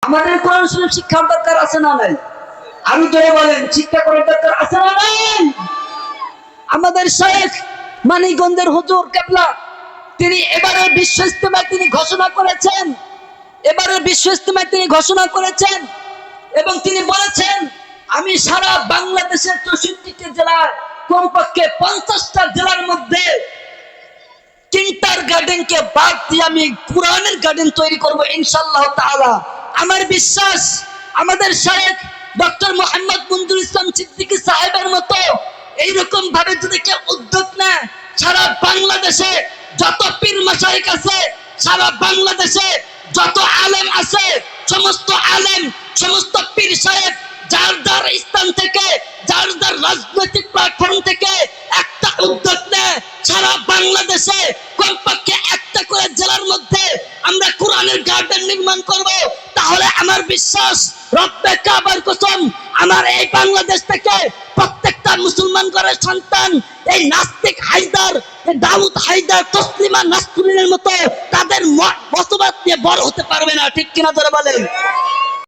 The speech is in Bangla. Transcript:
আমাদের কোরআন শরীফ শিক্ষার দরকার আছে না নাই? আমি জোরে বলেন, শিক্ষা করার দরকার আছে না নাই? আমাদের শেখ মানিকগঞ্জের হুজুর কেবলা তিনি এবারে বিশ্ব ইজতেমায় তিনি ঘোষণা করেছেন, এবং তিনি বলেছেন আমি সারা বাংলাদেশের 64টি জেলার কমপক্ষে 50টা জেলার মধ্যে কিন্টার গার্ডেনকে বাদ দিয়ে আমি কোরআনের গার্ডেন তৈরি করব ইনশাআল্লাহ তাআলা। আমার বিশ্বাস আমাদের শেখ ডক্টর মোহাম্মদ মঞ্জুর ইসলাম সিদ্দিকী সাহেবের মতো এইরকম ভাবে যদি কেউ উদ্যোগ নেয়, সারা বাংলাদেশে যত পীর মাশায়েখ আছে, সারা বাংলাদেশে যত আলেম আছে, সমস্ত আলেম, সমস্ত পীর সাহেব যার যার স্থান থেকে, যার যার রাজনৈতিক প্ল্যাটফর্ম থেকে একটা উদ্যোগ নেয়, সারা বাংলাদেশে কমপক্ষে একটা করে জেলার মধ্যে আমরা কোরআনের গার্ডেন নির্মাণ করব, তাহলে আমার বিশ্বাস রব্বে কাবার কসম আমার এই বাংলাদেশ থেকে প্রত্যেকটা মুসলমান ঘরের সন্তান এই নাস্তিক হায়দার, দাউদ হায়দার, তসলিমা নাসরিনের মতো তাদের মতবাদ নিয়ে বড় হতে পারবে না। ঠিক কিনা ধরে বলেন?